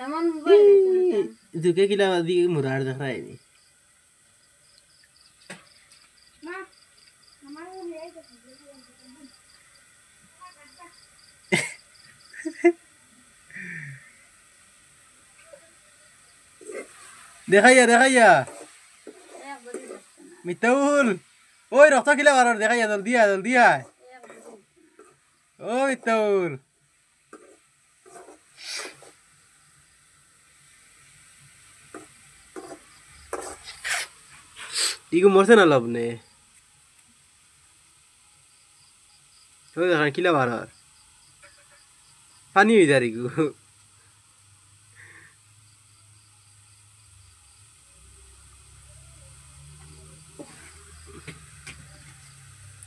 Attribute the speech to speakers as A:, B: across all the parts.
A: এমন মোবাইল আছে
B: দুকে কিলা দি মুরার দেখায়নি
A: না আমার হয়ে গেছে
B: দেখাইয়া মিতাউল ওই রক্ত কিলা বারর দেখাইয়া জলদি আয় ও মিতাউল ইগো মরছে না লবনে ওই দেখা কিলা বারর পানি হয়ে যায় ইগো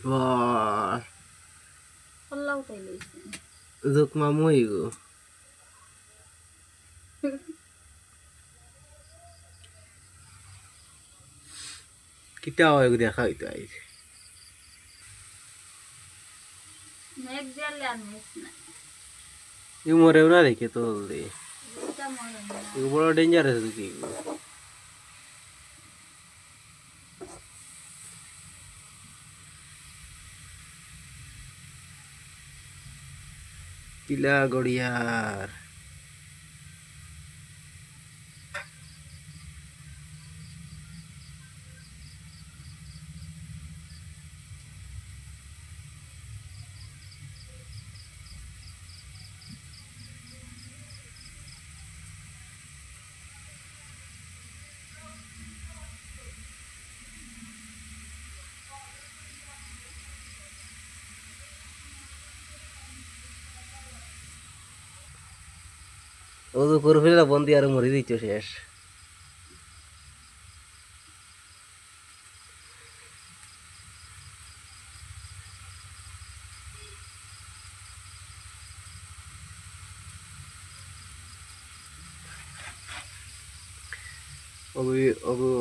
B: Wah,
A: আল্লাহ তাইলে
B: untuk mamu itu. Kita awal dia kau itu aja.
A: মেঘ দিলে আনিস না
B: Ini mau rewna deh kita deh.
A: এটা মরে না
B: Ini bolo dangerous tuh gitu. Gila goriar. ও তো করে ফেলা বন্দি আর মরে দিচ্ছ শেষ ওগো